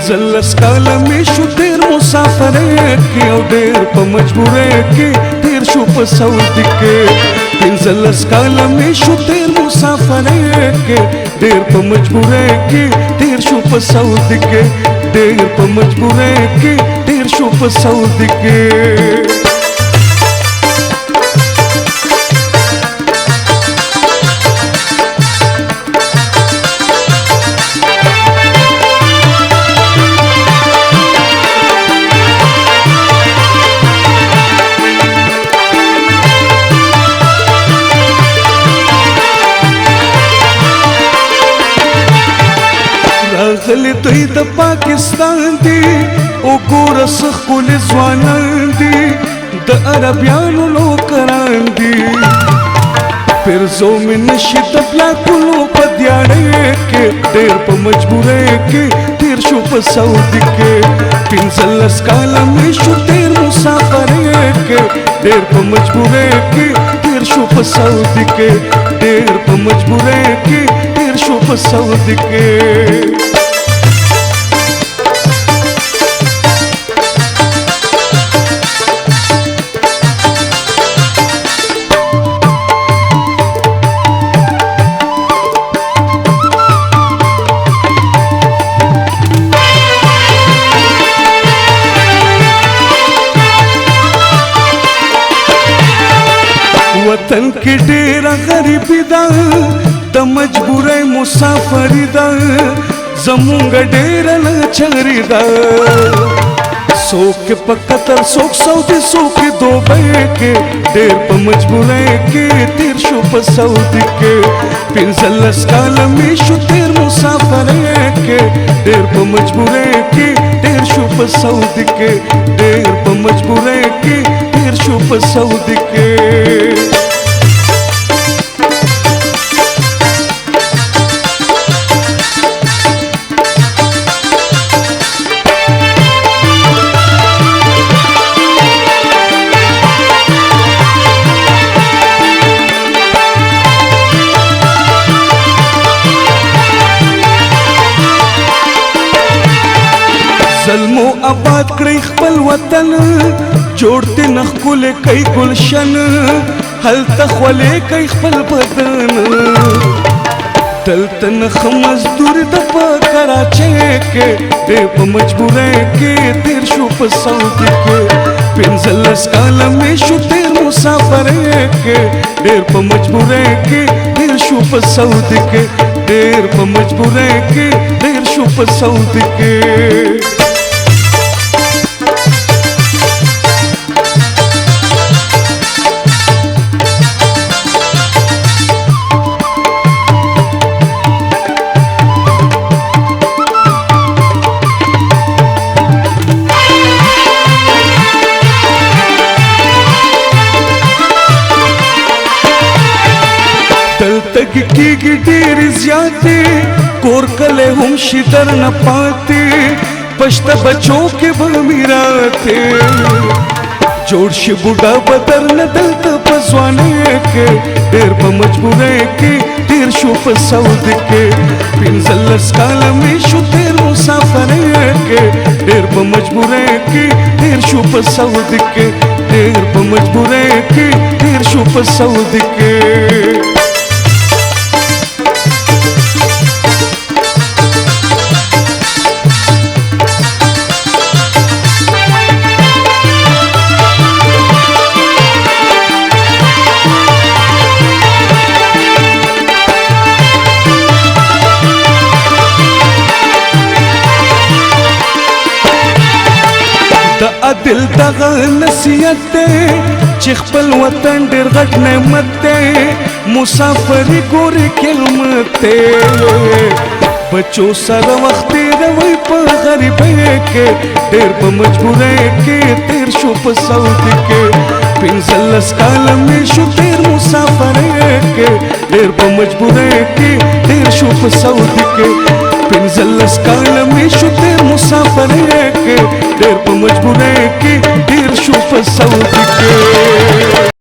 پنځلس کاله مې شو تېر مسافرۍ کې او ډېر په مجبورۍ کې تېر شو په سعودي کې 15 کاله مې شو تېر مسافرۍ کې ډېر په مجبورۍ کې تېر شو په سعودي کې ډېر په مجبورۍ کې تېر شو په سعودي کې راغلی دوی د پاکستان دي وګوره څه ښکلي ځوانان دي د عربیانو نوکران دي پرزو مې نشي د بلاکونو په دیاړۍ کې ډېر په مجبورۍ کې تېر شو په سعودي کې 15 کاله مې شو تېر مسافرۍ کې ډېر په مجبورۍ کې تېر شو په سعودي کې ډېر په مجبورۍ کې تېر شو په سعودي کې وطن کې ډېره غریبي ده د مجبورۍ مسافري ده زمونږ ډېره لاچاري ده څوک په قطر څوک سعودي څوک دوبۍ کې ډېر په مجبورۍ کې تېر شو په سعودي کې 15 کاله مې شو تېر مسافرۍ کې ډېر په مجبورۍ کې تېر شو په سعودي کې ډېر په مجبورۍ کې تېر شو په سعودي کې ظلمو آباد کړی خپل وطن جوړته نخکل کوي گلشن هلته خولې کوي خپل بدن دلته نخ مزدور د په کراچۍ کې ډېر په مجبورۍ کې تېر شو په سعودي کې 15 کاله مې شو تېر مسافرۍ کې ډېر په مجبورۍ کې تېر شو په سعودي کې ډېر په مجبورۍ کې تېر شو په سعودي کې دلته کېږي ډېرې زیاتې کور کلی هم شي درنه پاتې پشته بچو کې به میراتې جوړ شي بوډا به درنه دلته په ځوانۍ کې ډېر په مجبورۍ کې تېر شو په سعودي کې 15 کاله مې شو تېر مسافرۍ کې ډېر په مجبورۍ کې تېر شو په سعودي کې ډېر په مجبورۍ کې تېر شو په سعودي کې د عدل دغه نصیحت دی چې خپل وطن ډېر غټ نعمت دی مسافري ګورې کلمت دی بچو سره وخت تېروئ په غریبۍ کې ډېر په مجبورۍ کې تېر شو په سعودي کې 15 کاله مې شو تېر مسافرۍ کې ډېر په مجبورۍ کې تېر شو په سعودي کې 15 کاله مې شو تېر مسافرۍ کې ډېر په مجبورۍ کې تېر شو په سعودي کې